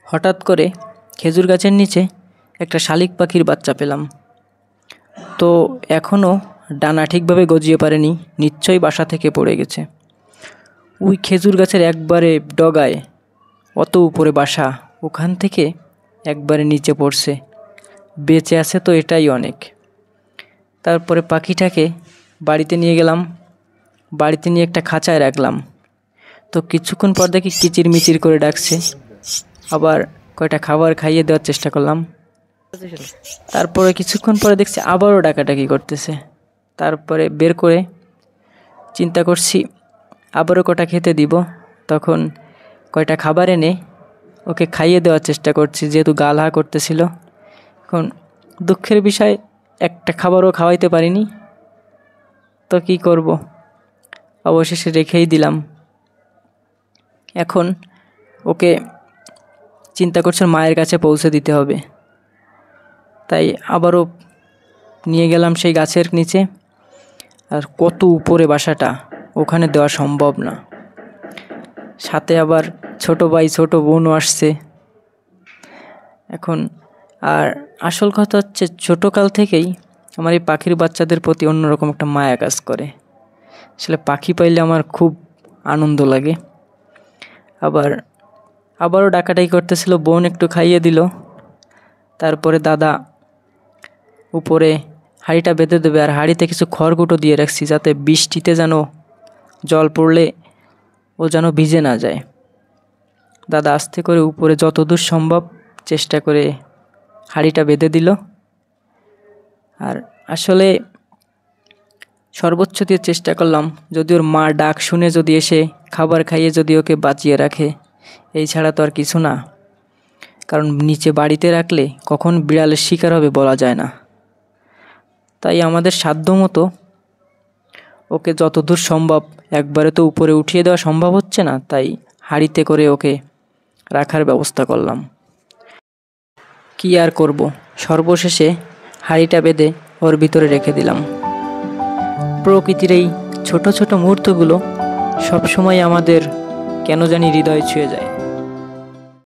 হঠাৎ করে খেজুর গাছের নিচে একটা শালিক পাখির বাচ্চা পেলাম। তো এখনও ডানা ঠিকভাবে গজিয়ে পারেনি, নিশ্চয়ই বাসা থেকে পড়ে গেছে। ওই খেজুর গাছের একবারে ডগায়, অত উপরে বাসা, ওখান থেকে একবারে নিচে পড়ছে। বেঁচে আছে তো এটাই অনেক। তারপরে পাখিটাকে বাড়িতে নিয়ে গেলাম, বাড়িতে নিয়ে একটা খাঁচায় রাখলাম। তো কিছুক্ষণ পর দেখি কিচিরমিচির করে ডাকছে। আবার কয়টা খাবার খাইয়ে দেওয়ার চেষ্টা করলাম। তারপরে কিছুক্ষণ পরে দেখছি আবারও ডাকাডাকি করতেছে। তারপরে বের করে চিন্তা করছি আবারও কটা খেতে দিব। তখন কয়টা খাবার এনে ওকে খাইয়ে দেওয়ার চেষ্টা করছি, যেহেতু গাল হা করতেছিল। এখন দুঃখের বিষয়, একটা খাবারও খাওয়াইতে পারিনি। তো কি করব, অবশেষে রেখেই দিলাম। এখন ওকে চিন্তা করছে মায়ের কাছে পৌঁছে দিতে হবে। তাই আবারও নিয়ে গেলাম সেই গাছের নিচে। আর কত উপরে বাসাটা, ওখানে দেওয়া সম্ভব না। সাথে আবার ছোট ভাই ছোট বোনও আসছে। এখন আর আসল কথা হচ্ছে, ছোটোকাল থেকেই আমার এই পাখির বাচ্চাদের প্রতি অন্যরকম একটা মায়া কাজ করে। আসলে পাখি পাইলে আমার খুব আনন্দ লাগে। আবারও ডাকাডাকি করতেছিল, বোন একটু খাইয়ে দিল। তারপরে দাদা উপরে হাঁড়িটা বেঁধে দেবে, আর হাঁড়িতে কিছু খড়কুটো দিয়ে রাখছি, যাতে বৃষ্টিতে যেন জল পড়লে ও যেন ভিজে না যায়। দাদা আস্তে করে উপরে যতদূর সম্ভব চেষ্টা করে হাঁড়িটা বেঁধে দিল। আর আসলে সর্বোচ্চ দিয়ে চেষ্টা করলাম, যদি ওর মা ডাক শুনে যদি এসে খাবার খাইয়ে যদি ওকে বাঁচিয়ে রাখে, এই ছাড়া তো আর কিছু না। কারণ নিচে বাড়িতে রাখলে কখন বিড়ালের শিকার হবে বলা যায় না। তাই আমাদের সাধ্যমতো ওকে যতদূর সম্ভব, একবারে তো উপরে উঠিয়ে দেওয়া সম্ভব হচ্ছে না, তাই হাঁড়িতে করে ওকে রাখার ব্যবস্থা করলাম। কি আর করব, সর্বশেষে হাঁড়িটা বেঁধে ওর ভিতরে রেখে দিলাম। প্রকৃতির এই ছোট ছোট মুহূর্তগুলো সবসময় আমাদের কেন জানি হৃদয় ছুঁয়ে যায়।